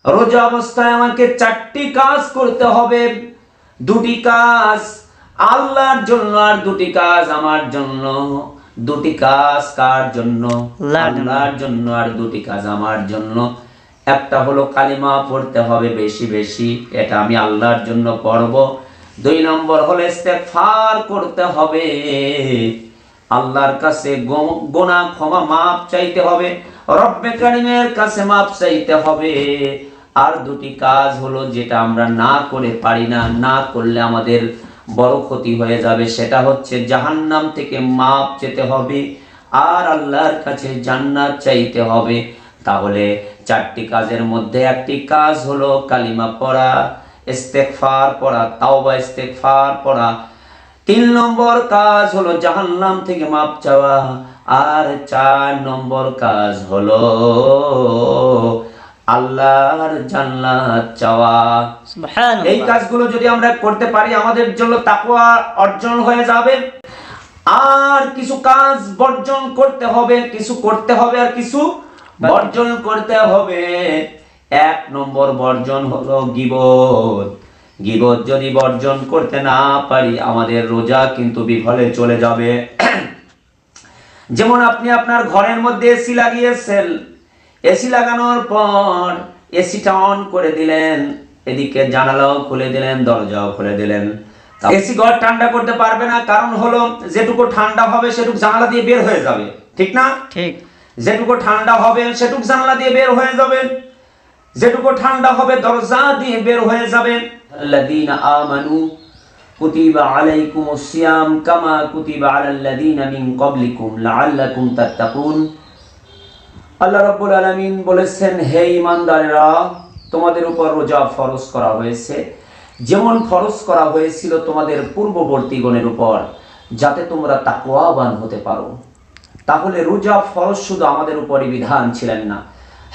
রোজা অবস্থায় আমাকে 4টি কাজ করতে হবে। 2টি কাজ আল্লাহর জন্য আর 2টি কাজ আমার জন্য। 2টি কাজ কার জন্য? আল্লাহর জন্য। আর 2টি কাজ আমার জন্য। একটা হলো কালিমা পড়তে হবে বেশি বেশি, এটা আমি আল্লাহর জন্য পড়ব। 2 নম্বর হলো ইস্তেগফার করতে হবে, আল্লাহর কাছে গুনাহ ক্ষমা মাপ চাইতে হবে, রব্বে কারীমের কাছে মাপ চাইতে হবে। আর 2টি কাজ হলো যেটা আমরা না করে পারি না, না করলে আমাদের বড় ক্ষতি হয়ে যাবে, সেটা হচ্ছে জাহান্নাম থেকে মাপ চেতে হবে আর আল্লাহর কাছে জান্নাত চাইতে হবে। তাহলে 4টি কাজের মধ্যে একটি কাজ হলো কালিমা পড়া, ইস্তেগফার পড়া, তাওবা ইস্তেগফার পড়া। 3 নম্বর কাজ হলো জাহান্নাম থেকে মাপ চাওয়া। আর 4 নম্বর কাজ হলো আল্লাহর জান্নাত চাওয়া। সুবহানাল্লাহ। এই কাজগুলো যদি আমরা করতে পারি আমাদের জন্য তাকওয়া অর্জন হয়ে যাবে। আর কিছু কাজ বর্জন করতে হবে, কিছু করতে হবে আর কিছু বর্জন করতে হবে। 1 নম্বর বর্জন হলো গীবত। গীবত যদি বর্জন করতে না পারি আমাদের রোজা কিন্তু বিফলে চলে যাবে। যেমন আপনি আপনার ঘরের মধ্যে এসি লাগিয়েছেন, এসি লাগানোর পর এসিটা অন করে দিলেন, এদিকে জানালাও খুলে দিলেন, দরজাও খুলে দিলেন। এসি ঘর ঠান্ডা করতে পারবে না, কারণ হলো যেটুকু ঠান্ডা হবে সেটুকু জানালা দিয়ে বের হয়ে যাবে, ঠিক না? ঠিক। যেটুকু ঠান্ডা হবে সেটুকু জানালা দিয়ে বের হয়ে যাবে, যেটুকু ঠান্ডা হবে দরজা দিয়ে বের হয়ে যাবে। আল্লাযীনা আমানু কুতিবা আলাইকুমুস সিয়াম কামা কুতিবা আলাল্লাযীনা মিন ক্বাবলিকুম লাআল্লাকুম তাত্তাকুন। আল্লাহ রাব্বুল আলামিন বলেছেন, হে ঈমানদারেরা, তোমাদের উপর রোজা ফরজ করা হয়েছে যেমন ফরজ করা হয়েছিল তোমাদের পূর্ববর্তীগণের উপর, যাতে তোমরা তাকওয়াবান হতে পারো। তাহলে রোজা ফরজ শুধু আমাদের উপরই বিধান ছিলেন না,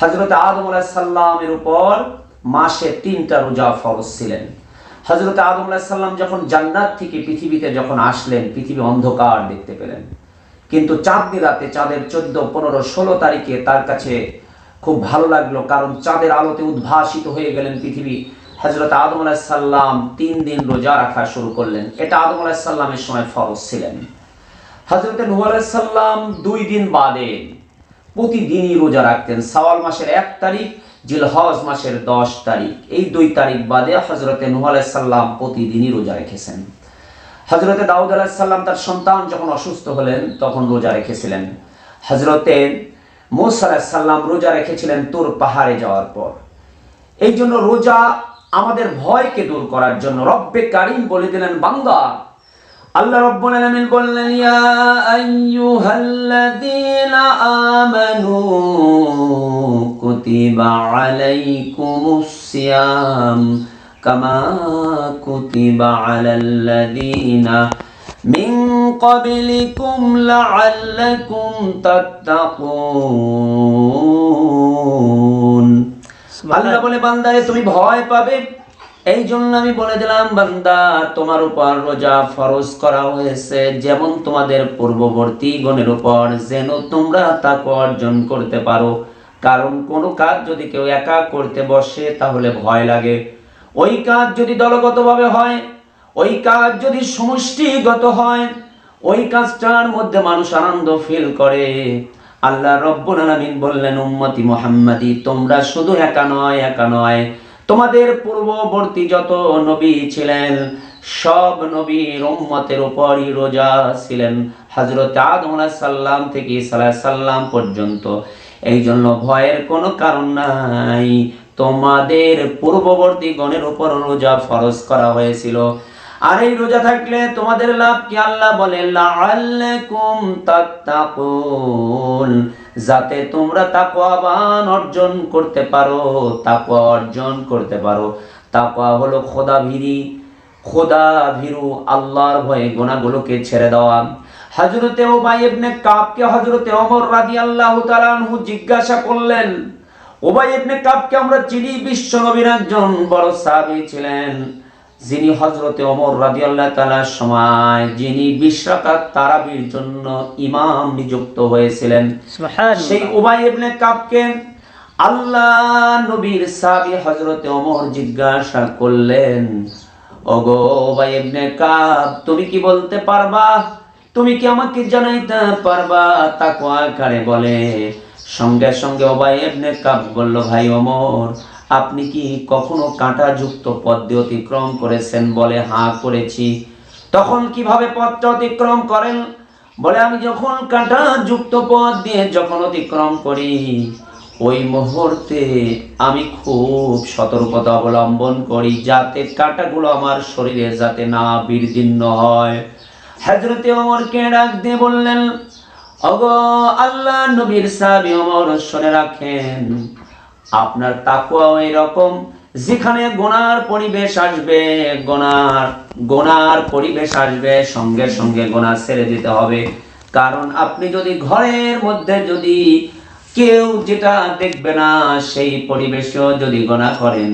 হযরত আদম আলাইহিস সালামের উপর মাসে 3টা রোজা ফরজ ছিলেন। হযরত আদম আলাইহিস সালাম যখন জান্নাত থেকে পৃথিবীতে যখন আসলেন, পৃথিবী অন্ধকার দেখতে পেলেন, কিন্তু চাঁদনি রাতে, চাঁদের 14, 15, 16 তারিখে তার কাছে খুব ভালো লাগলো, কারণ চাঁদের আলোতে উদ্ভাসিত হয়ে গেলেন পৃথিবী। হযরত আদম আলাইহিস সালাম 3 দিন রোজা রাখা শুরু করলেন, এটা আদম আলাইহিস সালামের সময় ফরজ ছিলেন। হযরত নূহ আলাইহিস সালাম 2 দিন বাদে প্রতিদিনই রোজা রাখতেন। শাওয়াল মাসের 1 তারিখ, জিলহজ মাসের 10 তারিখ, এই 2 তারিখ বাদে হযরত নূহ আলাইহিস সালাম প্রতিদিনই রোজা রেখেছেন। হযরত দাউদ আলাইহিস সালাম তার সন্তান যখন অসুস্থ হলেন তখন রোজা রেখেছিলেন। হযরত মূসা আলাইহিস সালাম রোজা রেখেছিলেন তুর পাহাড়ে যাওয়ার পর। এই জন্য রোজা আমাদের ভয়কে দূর করার জন্য। রব্বে কারীম বলে দিলেন, বান্দা, আল্লাহ রাব্বুল আলামিন বললেন, ইয়া আইয়ুহাল্লাযীনা আমানু কুতিবা আলাইকুমুস সিয়াম কামা কুতিবা আলাল্লাযীনা মিন ক্বাবলিকুম লাআল্লাকুম তাত্তাকুন। আল্লাহ বলে, বান্দা তুমি ভয় পাবে, এই জন্য আমি বলে দিলাম, বান্দা তোমার উপর রোজা ফরজ করা হয়েছে যেমন তোমাদের পূর্ববর্তী গণের উপর, যেন তোমরা তাকওয়া অর্জন করতে পারো। কারণ কোন কাজ যদি কেউ একা করতে বসে তাহলে ভয় লাগে, ওই কাজ যদি দলগতভাবে হয়, ওই কাজ যদি সমষ্টিগত হয়, ওই কাজটার মধ্যে মানুষ আনন্দ ফিল করে। আল্লাহ রাব্বুল আলামিন বললেন, উম্মতি মুহাম্মাদি, তোমরা শুধু একা নয়, তোমাদের পূর্ববর্তী যত নবী ছিলেন সব নবীর উম্মতের উপরই রোজা ছিলেন, হযরত আদম আলাইহিস সালাম থেকে ঈসা আলাইহিস সালাম পর্যন্ত। এই জন্য ভয়ের কোনো কারণ নাই, তোমাদের পূর্ববর্তী গণের উপর রোজা ফরজ করা হয়েছিল। আর এই রোজা থাকলে তোমাদের লাভ কি? আল্লাহ বলে, লাআল্লাকুম তাত্তাকুন, যাতে তোমরা তাকওয়াবান অর্জন করতে পারো, তাকওয়া অর্জন করতে পারো। তাকওয়া হলো খোদা ভীরু, আল্লাহর ভয়ে গুনাহগুলোকে ছেড়ে দেওয়া। হযরতে উবাই ইবনে কাবকে হযরতে ওমর রাদিয়াল্লাহু তাআলা আনহু জিজ্ঞাসা করলেন, উবাই ইবনে কাবকে আমরা চিনি, বিশ্ব নবীর একজন বড় সাহাবী ছিলেন, যিনি হযরতে ওমর রাদিয়াল্লাহু তাআলার সময় যিনি 20 রাকাত তারাবির জন্য ইমাম নিযুক্ত হয়েছিলেন। সুবহানাল্লাহ। সেই উবাই ইবনে কাবকে আল্লাহ নবীর সাহাবী হযরতে ওমর জিজ্ঞাসা করলেন, ওগো উবাই ইবনে কাব, তুমি কি বলতে পারবা? তুমি কি আমাকে জানাইতে পারবা তাকওয়া কারে বলে? সঙ্গে সঙ্গে উবাই ইবনে কাব বলল, ভাই ওমর, আপনি কি কখনো কাঁটাযুক্ত পথ দিয়ে অতিক্রম করেছেন? বলে, হ্যাঁ করেছি। তখন কিভাবে পথটা অতিক্রম করেন? বলে, আমি যখন কাঁটাযুক্ত পথ দিয়ে যখন অতিক্রম করি, ওই মুহূর্তে আমি খুব সতর্কতা অবলম্বন করি যাতে কাঁটাগুলো আমার শরীরে যাতে না বিদীর্ণ হয়। হযরতে ওমরকে ডাক দিয়ে বললেন, ওগো আল্লাহ নবীর সাহাবী ওমর, শুনে রাখেন, আপনার তাকওয়া এরকম, যেখানে গুনার পরিবেশ আসবে, গুনার পরিবেশ আসবে, সঙ্গে সঙ্গে গুনাহ ছেড়ে দিতে হবে। কারণ আপনি যদি ঘরের মধ্যে যদি কেউ যেটা দেখবে না সেই পরিবেশেও যদি গুনাহ করেন,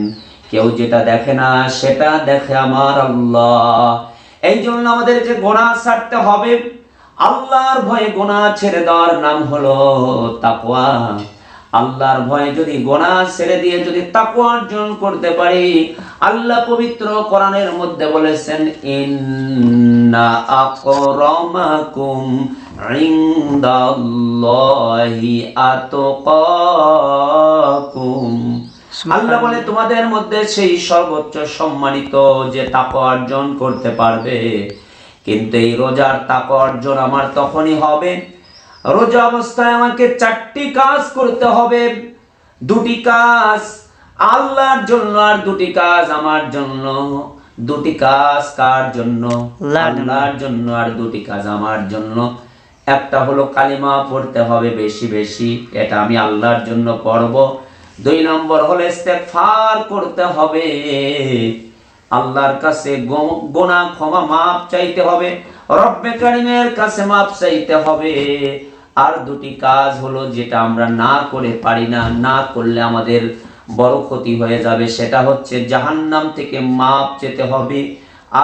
কেউ যেটা দেখে না সেটা দেখে আমার আল্লাহ। এই জন্য আমাদেরকে গুনাহ ছাড়তে হবে। আল্লাহর ভয়ে গুনাহ ছেড়ে দেওয়ার নাম হলো তাকওয়া। আল্লাহর ভয়ে যদি গুনাহ ছেড়ে দিয়ে যদি তাকওয়া অর্জন করতে পারি, আল্লাহ পবিত্র কোরআনের মধ্যে বলেছেন, ইন্না আকরামাকুম ইনদাল্লাহি আতকাকুম। আল্লাহ বলে, তোমাদের মধ্যে সেই সর্বোচ্চ সম্মানিত যে তাকওয়া অর্জন করতে পারবে। কিন্তু এই রোজার তাকওয়া অর্জন আমার তখনই হবে, রোজা অবস্থায় আমাকে 4টি কাজ করতে হবে। 2টি কাজ আল্লাহর জন্য আর 2টি কাজ আমার জন্য। 2টি কাজ কার জন্য? আল্লাহর জন্য, আর 2টি কাজ আমার জন্য। একটা হলো কালিমা পড়তে হবে বেশি বেশি, এটা আমি আল্লাহর জন্য পড়ব। 2 নম্বর হলো ইস্তেগফার করতে হবে, আল্লাহর কাছে গুনাহ ক্ষমা মাপ চাইতে হবে, রব্বে কারীমের কাছে মাপ চাইতে হবে। আর 2টি কাজ হলো যেটা আমরা না করে পারি না, না করলে আমাদের বড় ক্ষতি হয়ে যাবে, সেটা হচ্ছে জাহান্নাম থেকে মাপ চেতে হবে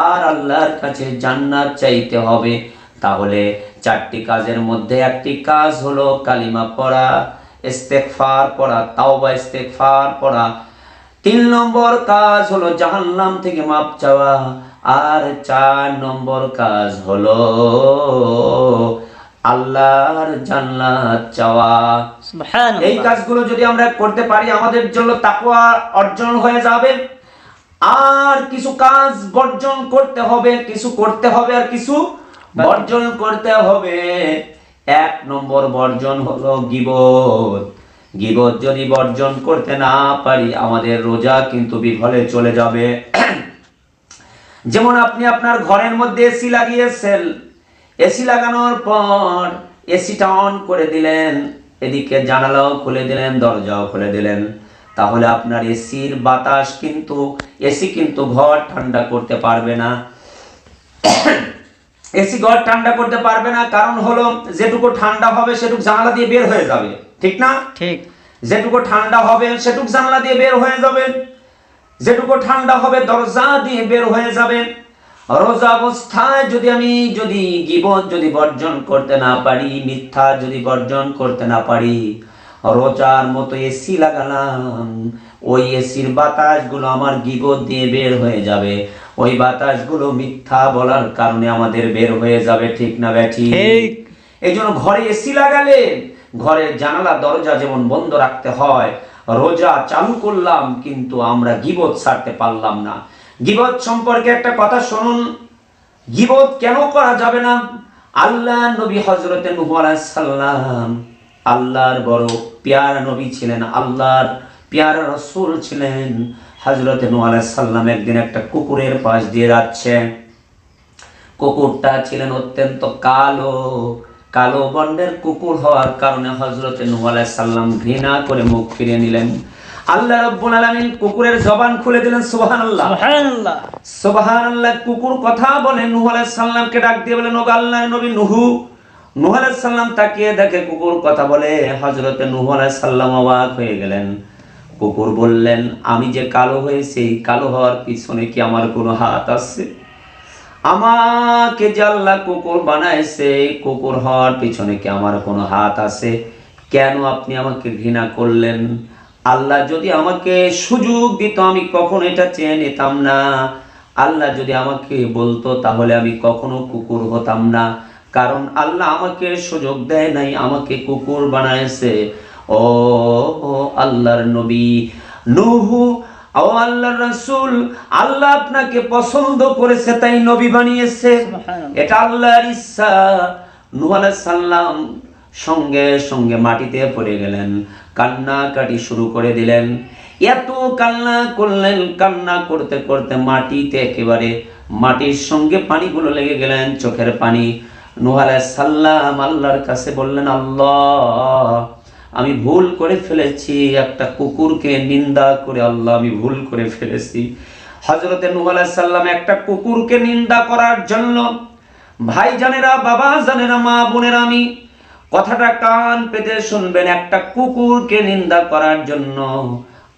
আর আল্লাহর কাছে জান্নাত চাইতে হবে। তাহলে 4টি কাজের মধ্যে একটি কাজ হলো কালিমা পড়া, ইস্তেগফার পড়া, তাওবা ইস্তেগফার পড়া। 3 নম্বর কাজ হলো জাহান্নাম থেকে মাপ চাওয়া, আর 4 নম্বর কাজ হলো আল্লাহর জান্নাত চাওয়া। সুবহানাল্লাহ। এই কাজগুলো যদি আমরা করতে পারি, আমাদের জন্য তাকওয়া অর্জন হয়ে যাবে। আর কিছু কাজ বর্জন করতে হবে, কিছু করতে হবে আর কিছু বর্জন করতে হবে। 1 নম্বর বর্জন হলো গীবত। গীবত যদি বর্জন করতে না পারি, আমাদের রোজা কিন্তু বিফলে চলে যাবে। যেমন আপনি আপনার ঘরের মধ্যে এসি লাগিয়েছেন, এসি লাগানোর পর এসিটা অন করে দিলেন, এদিকে জানালাও খুলে দিলেন, দরজাও খুলে দিলেন, তাহলে আপনার এসির বাতাস কিন্তু, এসি কিন্তু ঘর ঠান্ডা করতে পারবে না। এসি ঘর ঠান্ডা করতে পারবে না, কারণ হলো যেটুকু ঠান্ডা হবে সেটুকু জানালা দিয়ে বের হয়ে যাবে, ঠিক না? ঠিক। যেটুকু ঠান্ডা হবে সেটুকু জানালা দিয়ে বের হয়ে যাবে, যেটুকু ঠান্ডা হবে দরজা দিয়ে বের হয়ে যাবে। রোজা অবস্থায় যদি গীবত যদি বর্জন করতে না পারি, মিথ্যা যদি বর্জন করতে না পারি, রোজার মতো এসি লাগালাম, ওই এসির বাতাসগুলো আমার গীবত দিয়ে বের হয়ে যাবে, ওই বাতাসগুলো মিথ্যা বলার কারণে আমাদের বের হয়ে যাবে, ঠিক না বেঠি? এই জন্য ঘরে এসি লাগালে ঘরের জানালা দরজা যেমন বন্ধ রাখতে হয়, রোজা চালু করলাম কিন্তু আমরা গীবত ছাড়তে পারলাম না। গীবত সম্পর্কে একটা কথা শুনুন, গীবত কেন করা যাবে না? আল্লাহ নবী হযরতে নূহ আলাইহিস সালাম আল্লাহর বড় পেয়ারা নবী ছিলেন, আল্লাহর পেয়ারা রাসূল ছিলেন। হযরতে নূহ আলাইহিস সালাম একদিন একটা কুকুরের পাশ দিয়ে যাচ্ছে, কুকুরটা ছিলেন অত্যন্ত কালো বর্ণের কুকুর হওয়ার কারণে হযরতে নূহ আলাইহিস সালাম ঘৃণা করে মুখ ফিরিয়ে নিলেন। আল্লাহ রাব্বুল আলামিন কুকুরের জবান খুলে দিলেন, সুবহানাল্লাহ সুবহানাল্লাহ সুবহানাল্লাহ। কুকুর কথা বলে নূহ আলাইহিস সালামকে ডাক দিয়ে বলেন, ওগো আল্লাহর নবী নূহ। নূহ আলাইহিস সালাম তাকিয়ে দেখে কুকুর কথা বলে, হযরতে নূহ আলাইহিস সালাম অবাক হয়ে গেলেন। কুকুর বললেন, আমি যে কালো হয়েছি, কালো হওয়ার পিছনে কি আমার কোনো হাত আছে? আমাকে যে আল্লাহ কুকুর বানাইছে, কুকুর হওয়ার পিছনে কি আমার কোনো হাত আছে? কেন আপনি আমাকে ঘৃণা করলেন? আল্লাহ যদি আমাকে সুযোগ দিত আমি কখনো এটা চেয়ে নিতাম না। আল্লাহ যদি আমাকে বলতো তাহলে আমি কখনো কুকুর হতাম না, কারণ আল্লাহ আমাকে সুযোগ দেয় নাই, আমাকে কুকুর বানাইছে। ও আল্লাহর নবী নূহ, ও আল্লাহর রাসূল, আল্লাহ আপনাকে পছন্দ করেছে তাই নবী বানিয়েছে, এটা আল্লাহর ইচ্ছা। নূহ আলাইহিস সালাম সঙ্গে সঙ্গে মাটিতে পড়ে গেলেন, কান্নাকাটি শুরু করে দিলেন। এত কান্না করলেন, কান্না করতে করতে মাটিতে একেবারে মাটির সঙ্গে পানিগুলো লেগে গেলেন, চোখের পানি। নূহ আলাইহিস সালাম আল্লাহর কাছে বললেন, আল্লাহ আমি ভুল করে ফেলেছি, একটা কুকুরকে নিন্দা করে আল্লাহ আমি ভুল করে ফেলেছি। হযরতে নূহ আলাইহিস সালাম একটা কুকুরকে নিন্দা করার জন্য, ভাই জানেরা, বাবা জানেরা, মা বোনেরা, আমি কথাটা কান পেতে শুনবেন, একটা কুকুরকে নিন্দা করার জন্য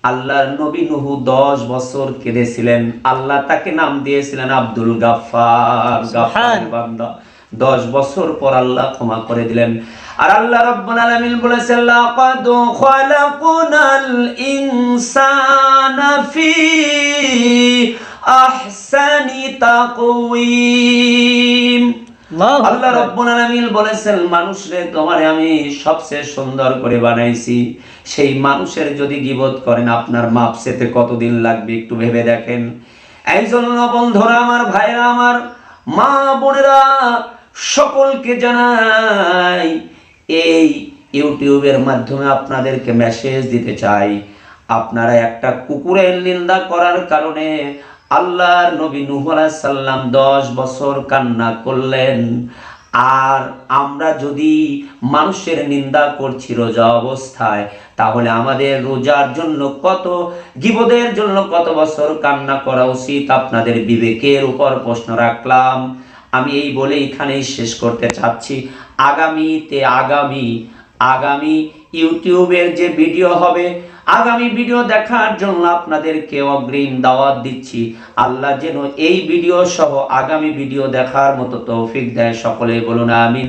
আল্লাহর নবী নূহ 10 বছর কেঁদেছিলেন। আল্লাহ তাকে নাম দিয়েছিলেন আব্দুল গাফফার, গাফফারের বান্দা। 10 বছর পর আল্লাহ ক্ষমা করে দিলেন। আর আল্লাহ রাব্বুল আলামিন বলেছেন, লাকাদ খালাকনাল ইনসানা ফি আহসানি তাকওয়িম। আল্লাহ রাব্বুল আলামিন বলেছেন, মানুষরে তোমারে আমি সবচেয়ে সুন্দর করে বানাইছি। সেই মানুষের যদি গীবত করেন আপনার মাপ পেতে কতদিন লাগবে একটু ভেবে দেখেন। এই জন্য বন্ধুরা আমার, ভাইরা আমার, মা বোনেরা, সকলকে জানাই, এই ইউটিউবের মাধ্যমে আপনাদেরকে মেসেজ দিতে চাই, আপনারা একটা কুকুরের নিন্দা করার কারণে আল্লাহর নবী নূহ আলাইহিস সালাম 10 বছর কান্না করলেন। আর আমরা যদি মানুষের নিন্দা করছি রোজা অবস্থায়, তাহলে আমাদের রোজার জন্য কত, গীবতের জন্য কত বছর কান্না করা উচিত? আপনাদের বিবেকের উপর প্রশ্ন রাখলাম। আমি এই বলে এখানেই শেষ করতে চাচ্ছি। আগামী ইউটিউবের যে ভিডিও হবে, আগামী ভিডিও দেখার জন্য আপনাদেরকে অগ্রিম দাওয়াত দিচ্ছি। আল্লাহ যেন এই ভিডিও সহ আগামী ভিডিও দেখার মতো তৌফিক দেয়। সকলে বলুন আমিন।